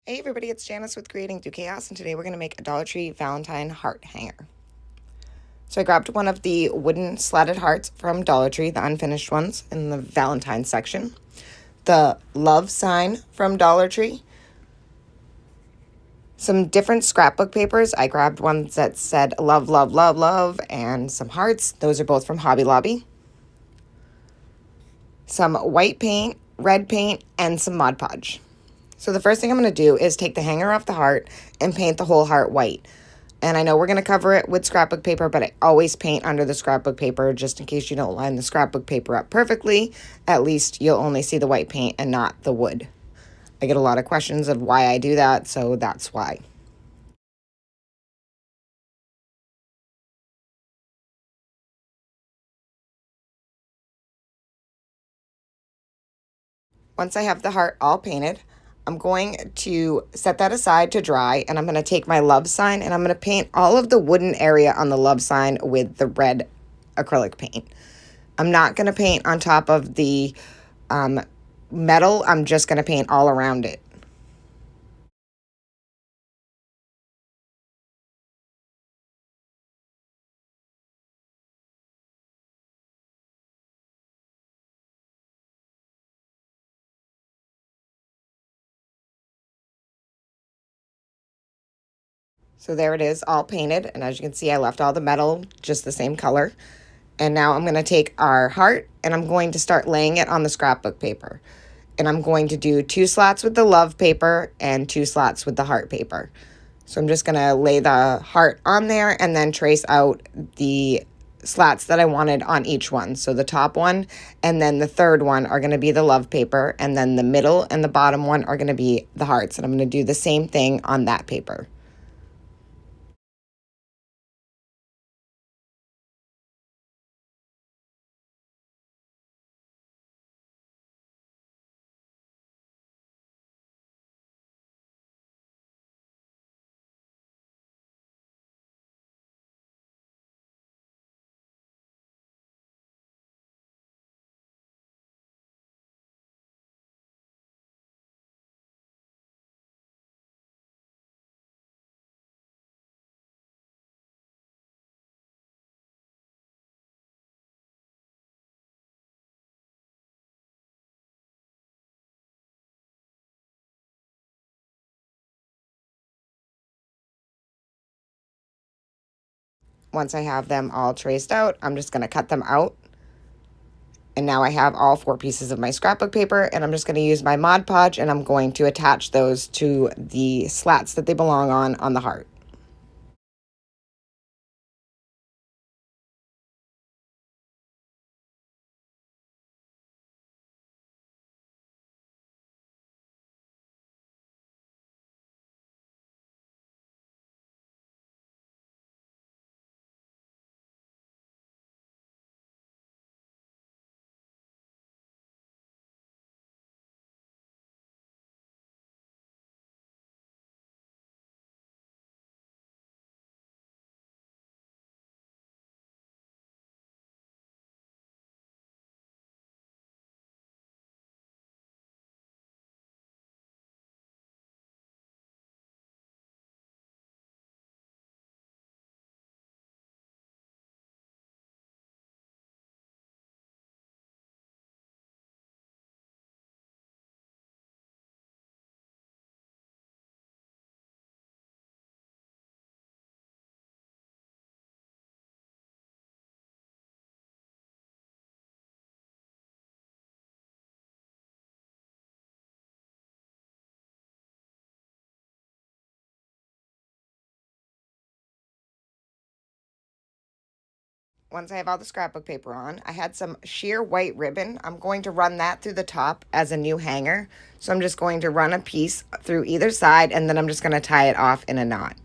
Hey everybody, it's Janice with Creating Through Chaos, and today we're going to make a Dollar Tree Valentine heart hanger. So I grabbed one of the wooden slatted hearts from Dollar Tree, the unfinished ones in the Valentine section. The love sign from Dollar Tree. Some different scrapbook papers. I grabbed ones that said love, love, love, love, and some hearts. Those are both from Hobby Lobby. Some white paint, red paint, and some Mod Podge. So the first thing I'm going to do is take the hanger off the heart and paint the whole heart white. And I know we're going to cover it with scrapbook paper, but I always paint under the scrapbook paper just in case you don't line the scrapbook paper up perfectly. At least you'll only see the white paint and not the wood. I get a lot of questions of why I do that, so that's why. Once I have the heart all painted, I'm going to set that aside to dry, and I'm going to take my love sign and I'm going to paint all of the wooden area on the love sign with the red acrylic paint. I'm not going to paint on top of the metal. I'm just going to paint all around it. So there it is, all painted. And as you can see, I left all the metal just the same color. And now I'm going to take our heart and I'm going to start laying it on the scrapbook paper. And I'm going to do 2 slats with the love paper and 2 slats with the heart paper. So I'm just going to lay the heart on there and then trace out the slats that I wanted on each one. So the top one and then the third one are going to be the love paper, and then the middle and the bottom one are going to be the hearts. And I'm going to do the same thing on that paper. Once I have them all traced out, I'm just going to cut them out. And now I have all 4 pieces of my scrapbook paper, and I'm just going to use my Mod Podge, and I'm going to attach those to the slats that they belong on the heart. Once I have all the scrapbook paper on, I had some sheer white ribbon. I'm going to run that through the top as a new hanger. So I'm just going to run a piece through either side, and then I'm just going to tie it off in a knot.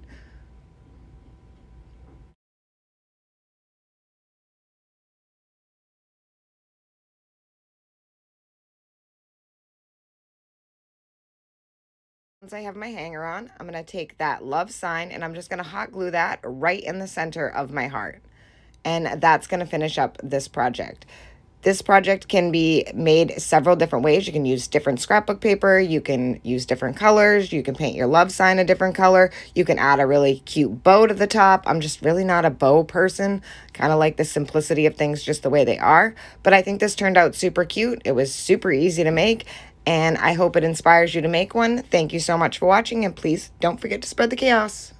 Once I have my hanger on, I'm going to take that love sign and I'm just going to hot glue that right in the center of my heart. And that's going to finish up this project. This project can be made several different ways. You can use different scrapbook paper, you can use different colors, you can paint your love sign a different color, you can add a really cute bow to the top. I'm just really not a bow person, kind of like the simplicity of things just the way they are. But I think this turned out super cute. It was super easy to make, and I hope it inspires you to make one. Thank you so much for watching, and please don't forget to spread the chaos.